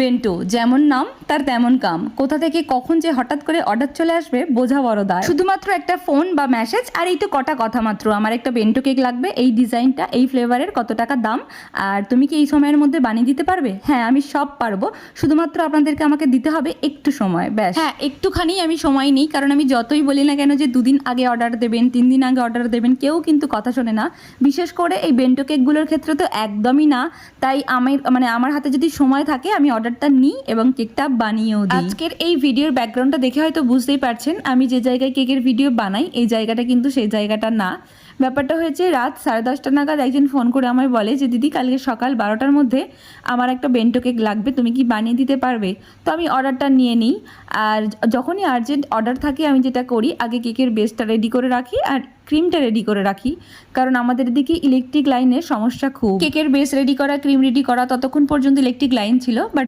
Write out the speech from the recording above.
Bento যেমন নাম তার তেমন কাম, কোথা থেকে কখন যে হঠাৎ করে অর্ডার চলে আসবে বোঝা বড় দায়। শুধুমাত্র একটা ফোন বা মেসেজ আর এই তো কটা কথা মাত্র, আমার একটা বেন্টো কেক লাগবে, এই ডিজাইনটা, এই ফ্লেভারের, কত টাকা দাম, আর তুমি কি এই সময়ের মধ্যে বানিয়ে দিতে পারবে? হ্যাঁ, আমি সব পারবো, শুধুমাত্র আপনাদেরকে আমাকে দিতে হবে একটু সময়, ব্যাস। হ্যাঁ, একটুখানি আমি সময় নিই, কারণ আমি যতই বলি না কেন যে 2 দিন আগে অর্ডার দেবেন, 3 দিন আগে অর্ডার দেবেন, কেউ কিন্তু কথা শোনে না। বিশেষ করে এই বেন্টো কেকগুলোর ক্ষেত্রে তো একদমই না। তাই আমার হাতে যদি সময় থাকে আমি অর্ডারটা নিই এবং কেকটা বানিয়েও দিই। আজকের এই ভিডিওর ব্যাকগ্রাউন্ডটা দেখে হয়তো বুঝতেই পারছেন আমি যে জায়গায় কেকের ভিডিও বানাই এই জায়গাটা কিন্তু সেই জায়গাটা না। ব্যাপারটা হয়েছে রাত 10:30 নাগাদ একজন ফোন করে আমায় বলে যে দিদি, কালকে সকাল 12টার মধ্যে আমার একটা বেন্টো কেক লাগবে, তুমি কি বানিয়ে দিতে পারবে? তো আমি অর্ডারটা নিয়ে নিই। আর যখনই আর্জেন্ট অর্ডার থাকে আমি যেটা করি, আগে কেকের বেসটা রেডি করে রাখি আর ক্রিমটা রেডি করে রাখি, কারণ আমাদের দিকে ইলেকট্রিক লাইনের সমস্যা খুব। কেকের বেস রেডি করা, ক্রিম রেডি করা, ততক্ষণ পর্যন্ত ইলেকট্রিক লাইন ছিল, বাট